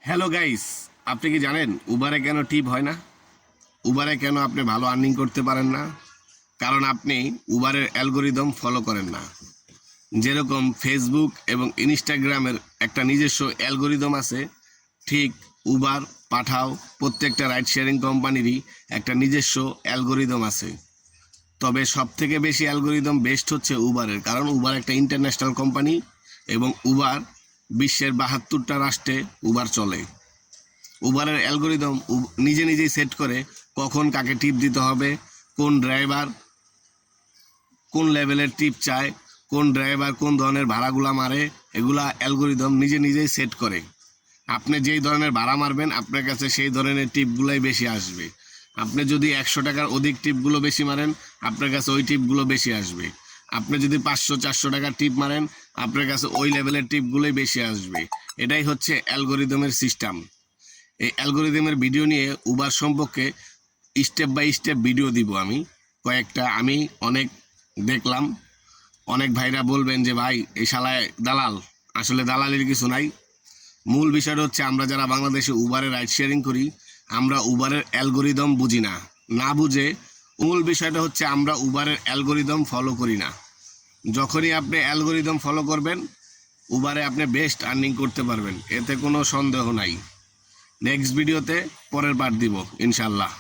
Hello guys, আপনি কি জানেন উবারে কেন টিপ হয় না? উবারে কেন আপনি ভালো আর্নিং করতে পারেন না? কারণ আপনি উবারের অ্যালগোরিদম ফলো করেন না। যেরকম ফেসবুক এবং ইনস্টাগ্রামের একটা নিজস্ব অ্যালগোরিদম আছে, ঠিক উবার, পাঠাও প্রত্যেকটা রাইড শেয়ারিং কোম্পানিরই একটা নিজস্ব অ্যালগোরিদম আছে। তবে সবথেকে বেশি অ্যালগোরিদম বেস্ট হচ্ছে উবারের, কারণ উবার একটা ইন্টারন্যাশনাল কোম্পানি এবং উবার বিশ্বের ৭২টা রাষ্ট্রে উবার চলে। উবারের অ্যালগোরিদম নিজে নিজেই সেট করে কখন কাকে টিপ দিতে হবে, কোন ড্রাইভার কোন লেভেলের টিপ চায়, কোন ড্রাইভার কোন ধরনের ভাড়াগুলা মারে, এগুলা অ্যালগোরিদম নিজে নিজেই সেট করে। আপনি যেই ধরনের ভাড়া মারবেন আপনার কাছে সেই ধরনের টিপগুলোই বেশি আসবে। আপনি যদি ১০০ টাকার অধিক টিপগুলো বেশি মারেন আপনার কাছে ওই টিপগুলো বেশি আসবে। আপনি যদি ৫০০-৪০০ টাকার টিপ মারেন আপনার কাছে ওই লেভেলের টিপগুলোই বেশি আসবে। এটাই হচ্ছে অ্যালগোরিদমের সিস্টেম। এই অ্যালগোরিদমের ভিডিও নিয়ে উবার সম্পর্কে স্টেপ বাই স্টেপ ভিডিও দিব আমি কয়েকটা। আমি অনেক দেখলাম, অনেক ভাইরা বলবেন যে ভাই এই শালায় দালাল। আসলে দালালের কিছু নাই। মূল বিষয়টা হচ্ছে আমরা যারা বাংলাদেশে উবারে রাইড শেয়ারিং করি আমরা উবারের অ্যালগোরিদম বুঝি না। না বুঝে মূল বিষয়টা হচ্ছে আমরা উবারের অ্যালগোরিদম ফলো করি না। যখনই আপনি অ্যালগোরিদম ফলো করবেন উবারে আপনি বেস্ট আর্নিং করতে পারবেন, এতে কোনো সন্দেহ নাই। নেক্সট ভিডিওতে পরের পার্ট দিব ইনশাল্লাহ।